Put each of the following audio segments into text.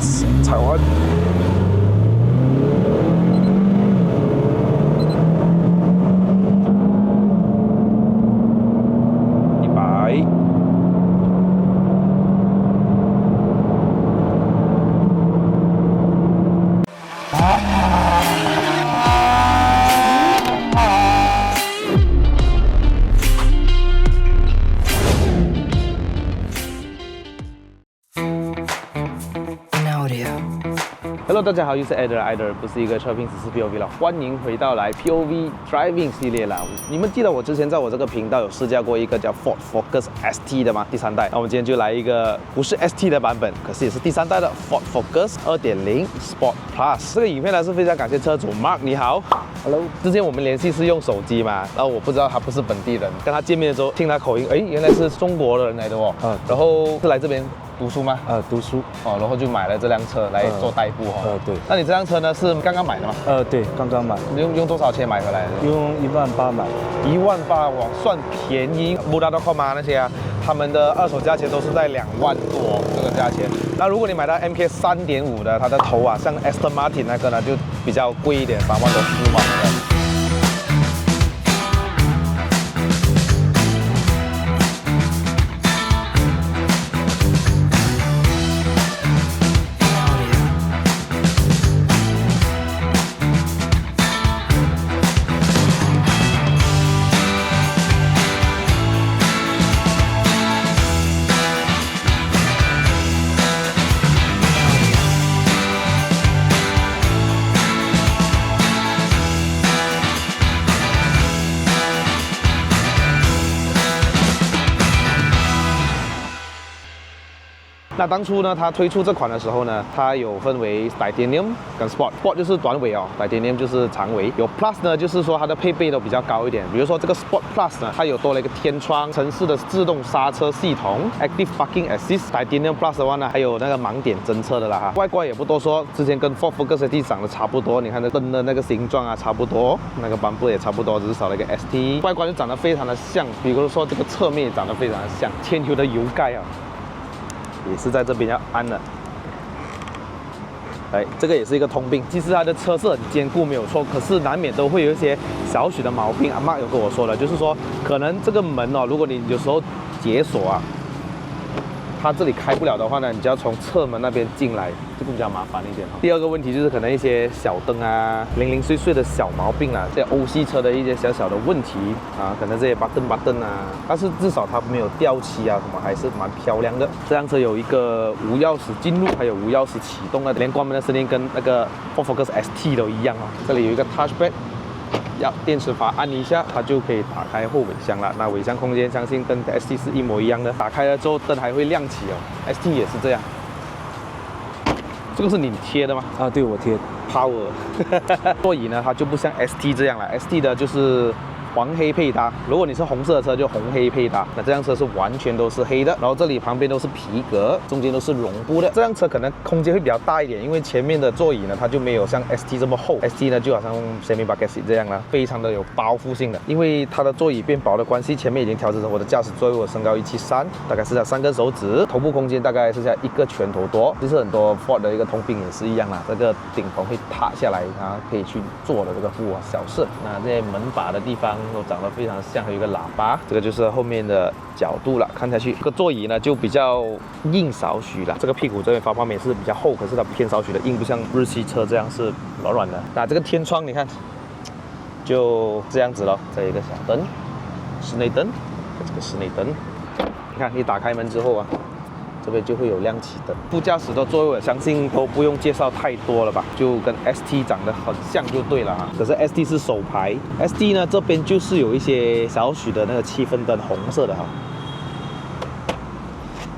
Plus 台湾。Hello， 大家好，又是 Eder， 不是一个车评，只是 POV 了。欢迎回到来 POV Driving 系列啦。你们记得我之前在我这个频道有试驾过一个叫 Ford Focus ST 的吗？第3代。那我们今天就来一个不是 ST 的版本，可是也是第3代的 Ford Focus 2.0 Sport Plus。这个影片呢是非常感谢车主 Mark， 你好。Hello， 之前我们联系是用手机嘛，然后我不知道他不是本地人，跟他见面的时候听他口音，哎，原来是中国的人来的哦。然后是来这边读书吗？读书哦，然后就买了这辆车来做代步哦。对。那你这辆车呢是刚刚买的吗？对，刚刚买。用多少钱买回来的？用18000买。18000哇，算便宜。Muda.com 啊那些啊，他们的二手价钱都是在2万多这个价钱。那如果你买到 MK 3.5的，它的头啊，像 Aston Martin 那个呢就比较贵一点，3万多4万的。那当初呢，它推出这款的时候呢，它有分为 Titanium 跟 Sport。Sport 就是短尾哦 ，Titanium 就是长尾。有 Plus 呢，就是说它的配备都比较高一点。比如说这个 Sport Plus 呢，它有多了一个天窗、城市的自动刹车系统、Active Parking Assist。Titanium Plus 的话呢，还有那个盲点侦测的啦哈。外观也不多说，之前跟 Ford Focus ST 长得差不多。你看这灯的那个形状啊，差不多，那个斑布也差不多，只是少了一个 ST。外观就长得非常的像，比如说这个侧面也长得非常的像。天球的油盖啊。也是在这边要安的，哎，这个也是一个通病。其实它的车是很坚固没有错，可是难免都会有一些小许的毛病。阿妈有跟我说了，就是说可能这个门哦，如果你有时候解锁啊，它这里开不了的话呢，你就要从侧门那边进来，这个比较麻烦一点。第二个问题就是可能一些小灯啊，零零碎碎的小毛病啊，这些欧系车的一些小小的问题啊，可能这些button啊，但是至少它没有掉漆啊，什么还是蛮漂亮的。这辆车有一个无钥匙进入，还有无钥匙启动的，连关门的声音跟那个 Ford Focus ST 都一样哦。这里有一个 touchpad。要电池阀按一下，它就可以打开后尾箱了。那尾箱空间相信跟 ST 是一模一样的。打开了之后灯还会亮起哦 ，ST 也是这样。这个是你贴的吗？对，我贴。Power 座椅呢，它就不像 ST 这样了 ，ST 的就是黄黑配搭，如果你是红色的车就红黑配搭，那这辆车是完全都是黑的，然后这里旁边都是皮革，中间都是绒布的。这辆车可能空间会比较大一点，因为前面的座椅呢它就没有像 ST 这么厚 ，ST 呢就好像 semi bucket seat 这样啦，非常的有包覆性的。因为它的座椅变薄的关系，前面已经调整成我的驾驶座位，我身高173，大概是在3根手指，头部空间大概是在1个拳头多。其实很多 Ford 的一个通病也是一样啦，这个顶棚会塌下来，它可以去做的这个不小事。那这些门把的地方都长得非常像，还有一个喇叭，这个就是后面的角度了。看下去，这个座椅呢就比较硬少许了。这个屁股这边方面是比较厚，可是它偏少许的硬，不像日系车这样是软软的。那这个天窗你看，就这样子咯，这一个小灯，室内灯，这个室内灯，你看你打开门之后啊。这边就会有亮起灯。副驾驶的座位我相信都不用介绍太多了吧，就跟 ST 长得很像就对了哈。可是 ST 是手排 ，ST 呢这边就是有一些小许的那个气氛灯，红色的哈。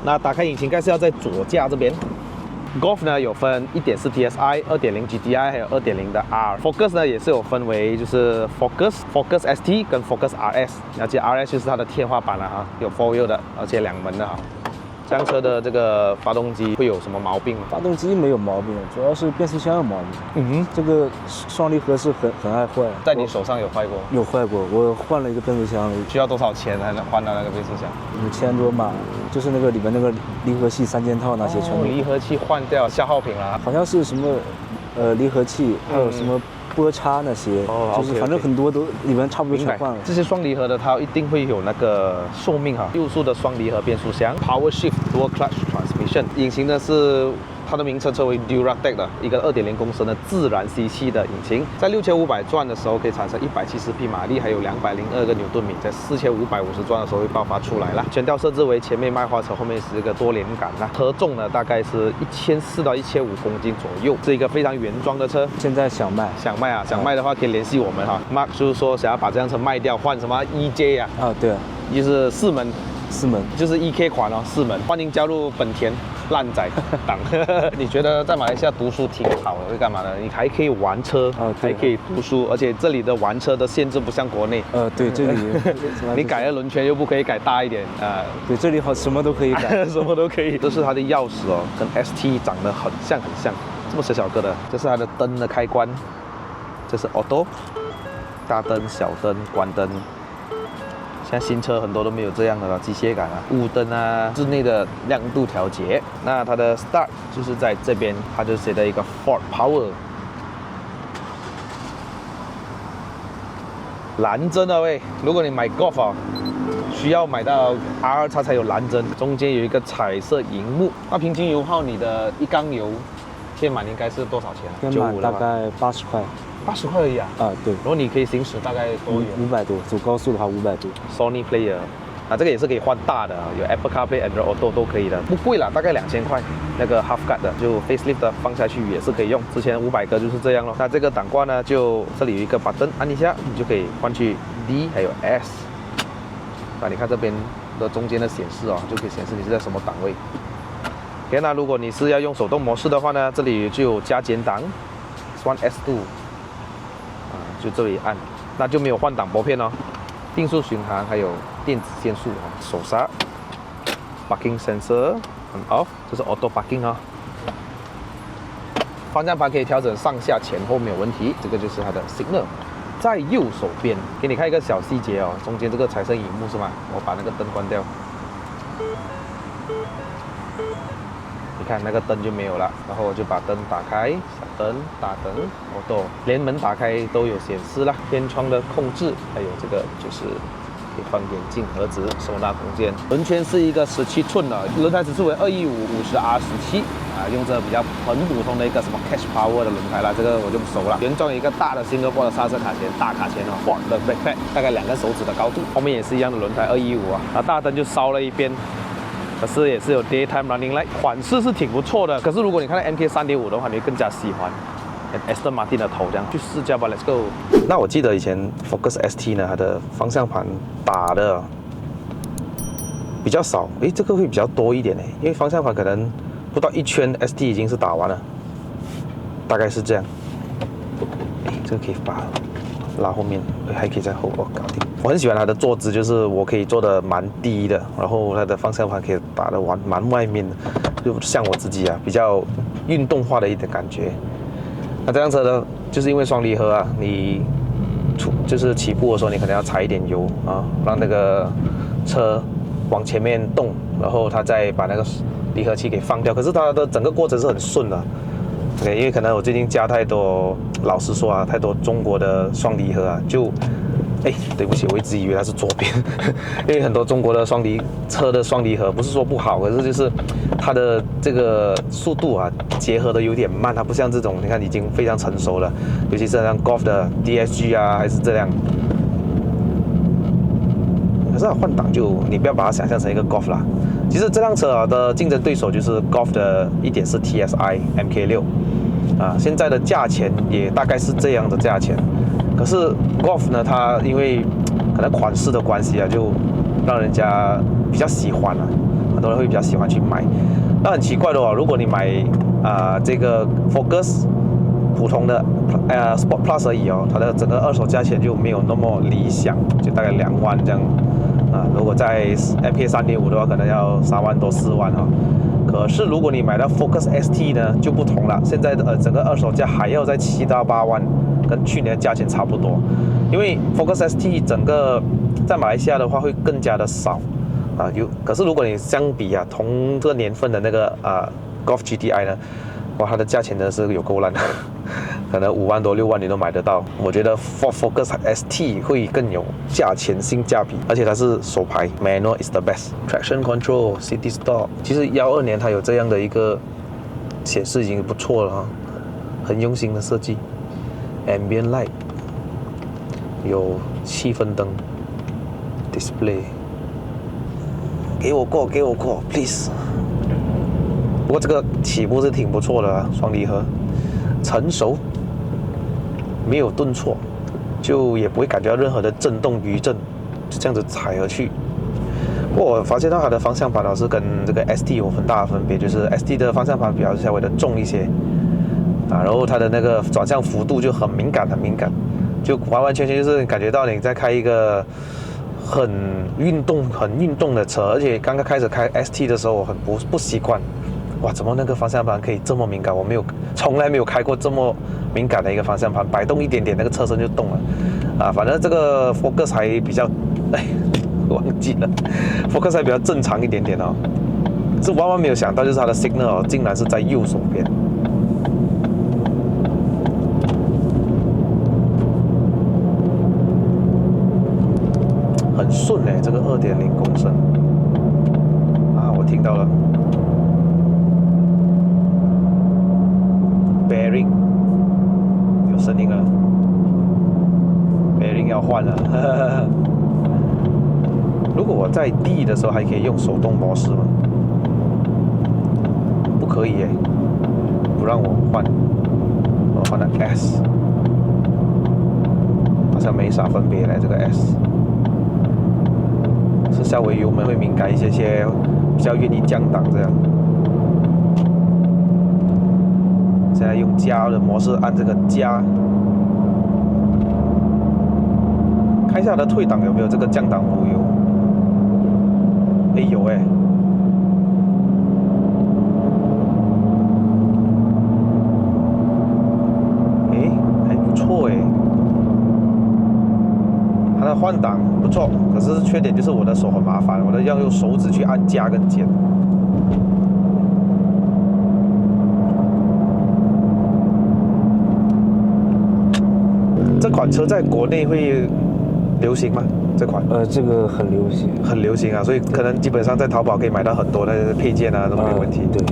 那打开引擎盖是要在左驾这边。Golf 呢有分 1.4 TSI、2.0 GTI 还有2.0的 R。Focus 呢也是有分为就是 Focus ST 跟 Focus RS。了解 RS 就是它的天花板了哈，有 4 wheel 的，而且2门的哈。这辆车的这个发动机会有什么毛病吗？发动机没有毛病，主要是变速箱有毛病。这个双离合是很爱坏。在你手上有坏过？有坏过，我换了一个变速箱。需要多少钱才能换到那个变速箱？5000多嘛，就是那个里面那个离合器3件套那些全部。离合器换掉，消耗品啦。好像是什么离合器，还有什么波叉那些，就是反正很多都里面差不多全换了。这些双离合的它一定会有那个寿命哈。6速的双离合变速箱 ，Power Shift Dual Clutch Transmission， 引擎呢是它的名称称为 Duratec 的一个2.0公升的自然吸气的引擎，在6500转的时候可以产生170匹马力，还有202个牛顿米，在4550转的时候会爆发出来了。悬吊设置为前面麦花臣，后面是一个多连杆啦。车重呢大概是1400到1500公斤左右，是一个非常原装的车。现在想卖啊，想卖的话可以联系我们哈。Mark 就是说想要把这辆车卖掉，换什么 EJ 啊？对啊，就是4门，就是 EK 款哦，4门。欢迎加入本田烂仔党。你觉得在马来西亚读书挺好的，是干嘛呢？你还可以玩车，还可以读书，而且这里的玩车的限制不像国内。对，这里你改了轮圈又不可以改大一点啊。对，这里好什么都可以改，什么都可以。这是它的钥匙哦，跟 ST 长得很像，这么小个的。这是它的灯的开关，这是 Auto， 大灯、小灯、关灯。现在新车很多都没有这样的机械感啊，雾灯啊，室内的亮度调节。那它的 Start 就是在这边，它就写的一个 Ford Power。蓝针啊喂，如果你买 Golf 啊，需要买到 R 它才有蓝针，中间有一个彩色荧幕。那平均油耗你的一缸油填满应该是多少钱？填满大概80块。80块而已啊！对。然后你可以行驶大概多远？500多，走高速的话500多。Sony Player， 这个也是可以换大的，有 Apple CarPlay、Android Auto 都可以的，不贵啦，大概2000块。那个 Half Guard 的，就 Facelift 的放下去也是可以用。之前500个就是这样咯。那这个档挂呢，就这里有一个把灯按一下，你就可以换去 D 还有 S。你看这边的中间的显示哦，就可以显示你是在什么档位。那如果你是要用手动模式的话呢，这里就有加减档 ，S1 S2。就这里按，那就没有换挡拨片哦。定速巡航还有电子限速啊，手刹 ，Parking Sensor on off， 这是 Auto Parking 啊。方向盘可以调整上下前后没有问题，这个就是它的 Signal。在右手边，给你看一个小细节哦，中间这个彩色荧幕是吗？我把那个灯关掉。你看那个灯就没有了，然后我就把灯打开，小灯、大灯、Auto， 连门打开都有显示啦。天窗的控制，还有这个就是可以放眼镜盒子、收纳空间。轮圈是一个17寸的，轮胎指数为215/50R17用着比较很普通的一个什么 Cash Power 的轮胎啦，这个我就不熟了。原装有一个大的Singapore的刹车卡钳，大卡钳哦 ，Ford 的 Brake Pad， 大概2根手指的高度。后面也是一样的轮胎215啊，大灯就烧了一边。可是也是有 Daytime Running Light， 款式是挺不错的。可是如果你看到 MK 3.5的话，你会更加喜欢 Aston Martin 的头这样。去试驾吧 ，Let's go。那我记得以前 Focus ST 呢，它的方向盘打的比较少，这个会比较多一点因为方向盘可能不到1圈 ST 已经是打完了，大概是这样。这个可以把拉后面，还可以在后搞定。我很喜欢它的坐姿，就是我可以坐得蛮低的，然后它的方向盘可以打得蛮外面的，就像我自己啊，比较运动化的一点感觉。那这辆车呢，就是因为双离合啊，你就是起步的时候，你可能要踩一点油啊，让那个车往前面动，然后它再把那个离合器给放掉。可是它的整个过程是很顺的。对，因为可能我最近加太多，老实说啊，太多中国的双离合啊，就，对不起，我一直以为它是左边，因为很多中国的车的双离合不是说不好，可是就是它的这个速度啊，结合的有点慢，它不像这种，你看已经非常成熟了，尤其是像 Golf 的 DSG 啊，还是这样。可是换挡就你不要把它想象成一个 Golf 啦。其实这辆车的竞争对手就是 Golf 的1.4 TSI MK6。现在的价钱也大概是这样的价钱，可是 Golf 呢，它因为可能款式的关系啊，就让人家比较喜欢很多人会比较喜欢去买。那很奇怪的如果你买这个 Focus 普通的Sport Plus 而已哦，它的整个二手价钱就没有那么理想，就大概2万这样啊。如果在 MK 3.5的话，可能要3万多4万哦。可是如果你买到 Focus ST 呢，就不同了，现在的整个二手价还要在7到8万，跟去年的价钱差不多。因为 Focus ST 整个在马来西亚的话会更加的少啊，可是如果你相比啊同这个年份的那个Golf GTI 呢，哇，它的价钱真的是有够烂，可能5万多6万你都买得到。我觉得 Focus ST 会更有价钱性价比，而且它是手排 Manual is the best Traction Control City Stop。其实12年它有这样的一个显示已经不错了哈，很用心的设计。Ambient Light 有气氛灯 Display， 给我过 Please。不过这个起步是挺不错的啊，双离合，成熟，没有顿挫，就也不会感觉到任何的震动余震，就这样子踩而去。不过我发现到它的方向盘是跟这个 ST 有很大的分别，就是 ST 的方向盘比较稍微的重一些啊，然后它的那个转向幅度就很敏感，就完完全全就是感觉到你在开一个很运动的车，而且刚刚开始开 ST 的时候我很不习惯。哇，怎么那个方向盘可以这么敏感？我从来没有开过这么敏感的一个方向盘，摆动一点点，那个车身就动了。啊，反正这个 Focus 还比较，忘记了 ，Focus 还比较正常一点点哦。是万万没有想到，就是它的 Signal 竟然是在右手边。很顺哎，这个2.0公升。啊，我听到了。Bearing 有声音了 ，Bearing 要换了。如果我在 D 的时候还可以用手动模式吗？不可以耶，不让我换，我换了 S， 好像没啥分别嘞。这个 S 是稍微油门会敏感一些，比较愿意降档这样。现在用加的模式按这个加，看一下它的退档有没有这个降档补油。哎，有哎。哎，还不错哎。它的换挡不错，可是缺点就是我的手很麻烦，我要用手指去按加跟减。这款车在国内会流行吗？这款？这个很流行，很流行啊，所以可能基本上在淘宝可以买到很多的配件啊，都没有问题。对。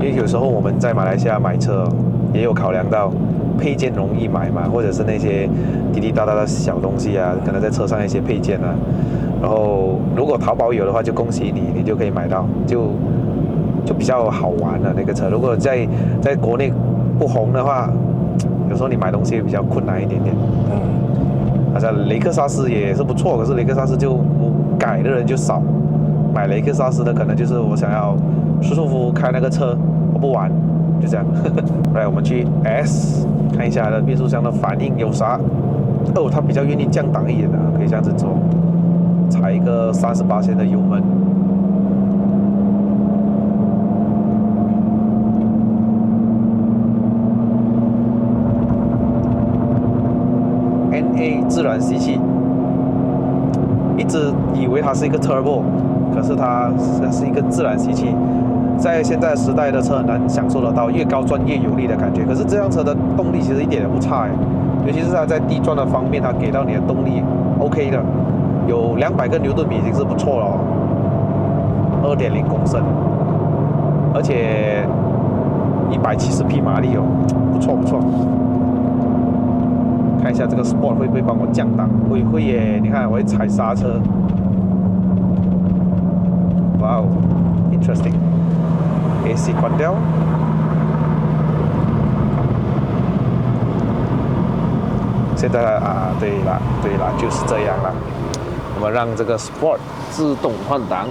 因为有时候我们在马来西亚买车，也有考量到配件容易买嘛，或者是那些滴滴答答的小东西啊，可能在车上一些配件啊。然后如果淘宝有的话，就恭喜你，你就可以买到，就比较好玩了那个车。如果在国内不红的话，有时候你买东西比较困难一点点。好像雷克萨斯也是不错，可是雷克萨斯就改的人就少，买雷克萨斯的可能就是我想要舒舒服服开那个车，我不玩，就这样。来，我们去 S 看一下它的变速箱的反应有啥。哦，它比较愿意降档一点的，可以这样子做，踩一个38%的油门。自然吸气，一直以为它是一个 turbo， 可是它是一个自然吸气。在现在时代的车很难享受得到越高转越有力的感觉。可是这辆车的动力其实一点也不差尤其是它在低转的方面，它给到你的动力 OK 的，有200个牛顿米已经是不错了2.0公升，而且170匹马力不错。看一下这个 Sport 会不会帮我降档？会耶！你看我会踩刹车，哇哦 ，interesting。AC 关掉。现在对了，就是这样了。我们让这个 Sport 自动换挡，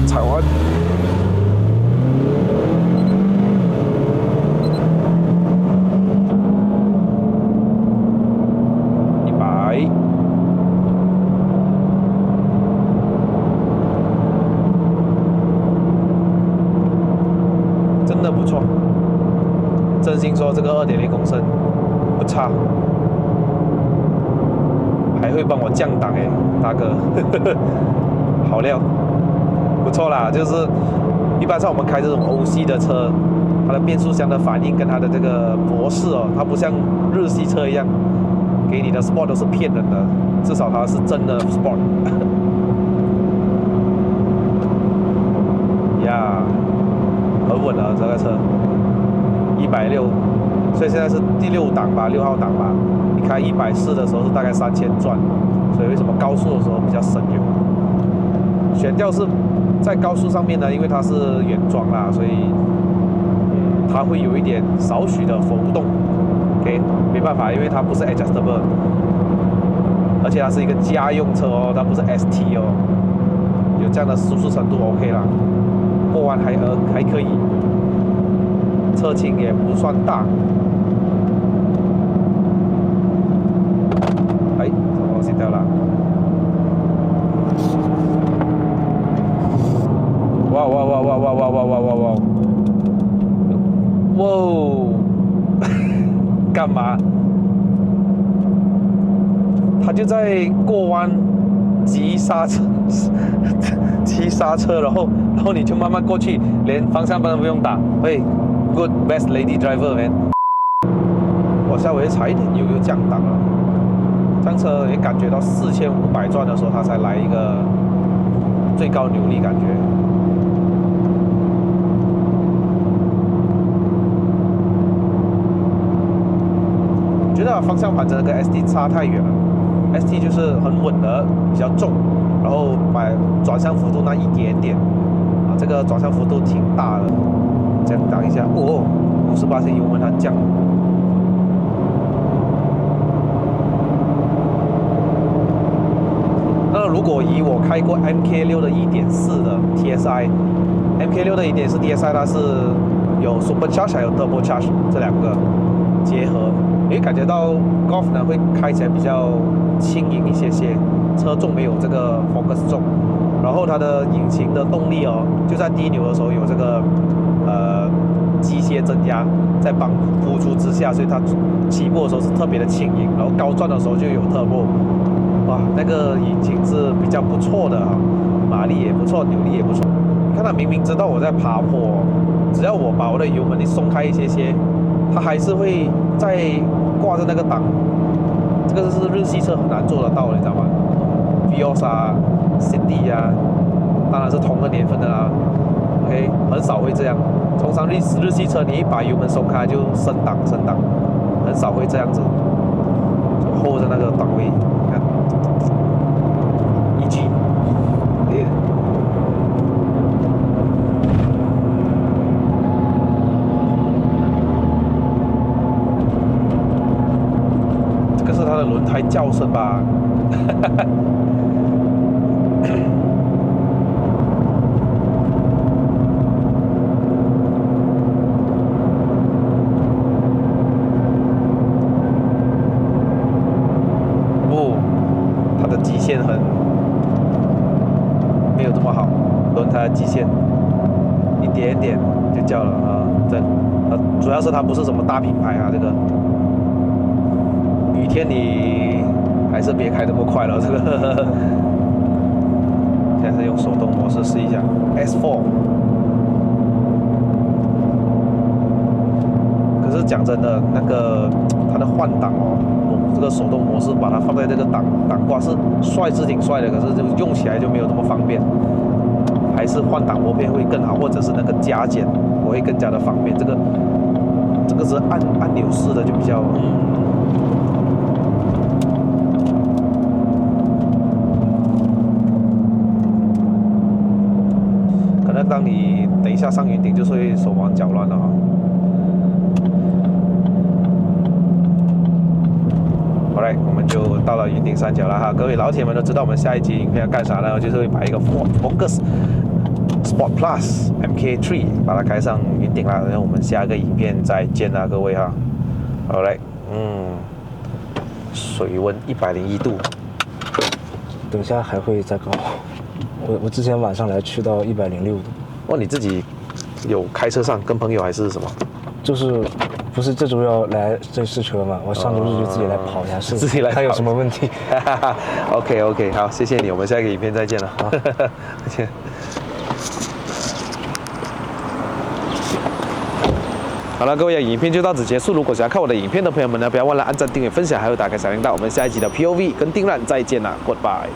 踩完。真心说，这个2.0公升不差，还会帮我降档哎，大哥，好料，不错啦。就是一般上我们开这种欧系的车，它的变速箱的反应跟它的这个模式哦，它不像日系车一样，给你的 Sport 都是骗人的，至少它是真的 Sport。呀，很稳了这个车，160，所以现在是第6档吧，6号档吧。你开140的时候是大概3000转，所以为什么高速的时候比较省油？悬吊是在高速上面呢，因为它是原装啦，所以它会有一点少许的浮动。OK， 没办法，因为它不是 adjustable， 而且它是一个家用车哦，它不是 ST 哦，有这样的舒适程度 OK 啦。过弯还可以，车倾也不算大。哎，什么东西掉了？哇哇哇哇哇哇哇哇哇哇！哇！干嘛？他就在过弯急刹车，急刹车，然后你就慢慢过去，连方向盘都不用打。喂 ，Good best lady driver man。我稍微踩一点油就降档了，这辆车也感觉到4500转的时候，它才来一个最高扭力感觉。觉得方向盘真的跟 ST 差太远了。ST 就是很稳的，比较重，然后把转向幅度那一点点啊，这个转向幅度挺大的。这样挡一下，哦，58%油门它降。那如果以我开过 MK6 的1.4的 TSI，MK6 的1.4 TSI 它是有 Supercharge 还有 Turbocharge 这两个结合。你会感觉到 Golf 呢会开起来比较轻盈一些些，车重没有这个 Focus 重，然后它的引擎的动力哦，就在低扭的时候有这个机械增压在帮呼出之下，所以它起步的时候是特别的轻盈，然后高转的时候就有 Turbo， 哇，那个引擎是比较不错的哈，马力也不错，扭力也不错。你看它明明知道我在爬坡，只要我把我的油门一松开一些些，它还是会在挂着那个档，这个是日系车很难做得到的，你知道吗 ？Vios 啊 ，City 啊，当然是同个年份的啦。OK， 很少会这样。通常日系车你一把油门松开就升档，很少会这样子，就 hold 着那个档位，你看，1G，它的轮胎叫声吧，不，它的极限没有这么好，轮胎的极限一点点就叫了啊，这主要是它不是什么大品牌啊，这个。雨天你还是别开那么快了，这个。现在是用手动模式试一下 S4。可是讲真的，那个它的换挡哦，这个手动模式把它放在这个档挂是帅是挺帅的，可是就用起来就没有那么方便。还是换挡拨片会更好，或者是那个加减我会更加的方便。这个是按钮式的，就比较当你等一下上云顶，就是会手忙脚乱了哈。Alright， 我们就到了云顶山脚了哈。各位老铁们都知道我们下一集影片要干啥呢？就是会把一个 Ford Focus Sport Plus MK3 把它开上云顶啦。然后我们下个影片再见啦，各位哈。Alright， 水温101度，等下还会再高。我之前晚上来去到106度。哦，你自己有开车上跟朋友还是什么？就是不是这周要来这试车嘛，我上周日就自己来跑一下试，自己来看有什么问题。OK， 好，谢谢你，我们下一个影片再见了。好，再见。好了，各位，影片就到此结束。如果想要看我的影片的朋友们呢，不要忘了按赞、订阅、分享，还有打开小铃铛。我们下一集的 POV 跟定栏再见啦 ，Goodbye。